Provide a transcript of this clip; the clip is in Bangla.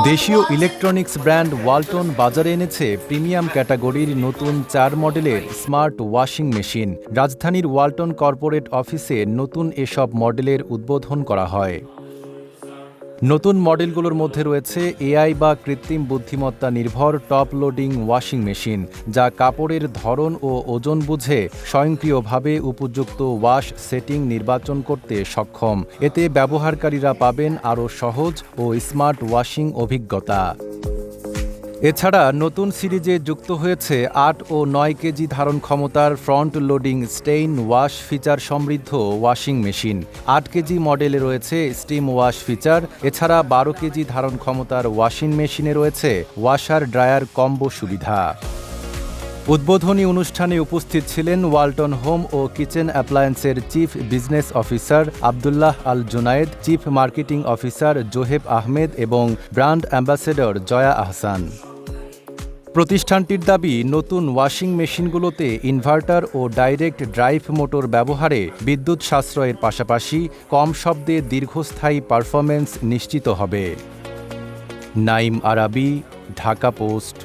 দেশীয় ইলেকট্রনিক্স ব্র্যান্ড ওয়ালটন বাজারে এনেছে প্রিমিয়াম ক্যাটাগরির নতুন ৪ মডেলের স্মার্ট ওয়াশিং মেশিন। রাজধানীর ওয়ালটন কর্পোরেট অফিসে নতুন এসব মডেলের উদ্বোধন করা হয়। নতুন মডেলগুলোর মধ্যে রয়েছে এআই বা কৃত্রিম বুদ্ধিমত্তা নির্ভর টপ লোডিং ওয়াশিং মেশিন, যা কাপড়ের ধরন ও ওজন বুঝে স্বয়ংক্রিয়ভাবে উপযুক্ত ওয়াশ সেটিং নির্বাচন করতে সক্ষম। এতে ব্যবহারকারীরা পাবেন আরও সহজ ও স্মার্ট ওয়াশিং অভিজ্ঞতা। এছাড়া নতুন সিরিজে যুক্ত হয়েছে ৮ ও ৯ কেজি ধারণ ক্ষমতার front loading stain wash feature সমৃদ্ধ ওয়াশিং মেশিন। ৮ কেজি মডেলে রয়েছে স্টিম ওয়াশ ফিচার। এছাড়া ১২ কেজি ধারণ ক্ষমতার ওয়াশিং মেশিনে রয়েছে ওয়াশার ড্রায়ার কম্বো সুবিধা। উদ্বোধনী অনুষ্ঠানে উপস্থিত ছিলেন ওয়ালটন হোম ও কিচেন অ্যাপ্লায়েন্সের chief business officer Abdullah Al Junaid, chief marketing officer Zoheb Ahmed এবং ব্র্যান্ড অ্যাম্বাসেডর জয়া আহসান। প্রতিষ্ঠানটির দাবি, নতুন ওয়াশিং মেশিনগুলোতে ইনভার্টার ও ডাইরেক্ট ড্রাইভ মোটর ব্যবহারে বিদ্যুৎ সাশ্রয়ের পাশাপাশি কম শব্দে দীর্ঘস্থায়ী পারফরম্যান্স নিশ্চিত হবে। নাইম আরাবী, ঢাকা পোস্ট।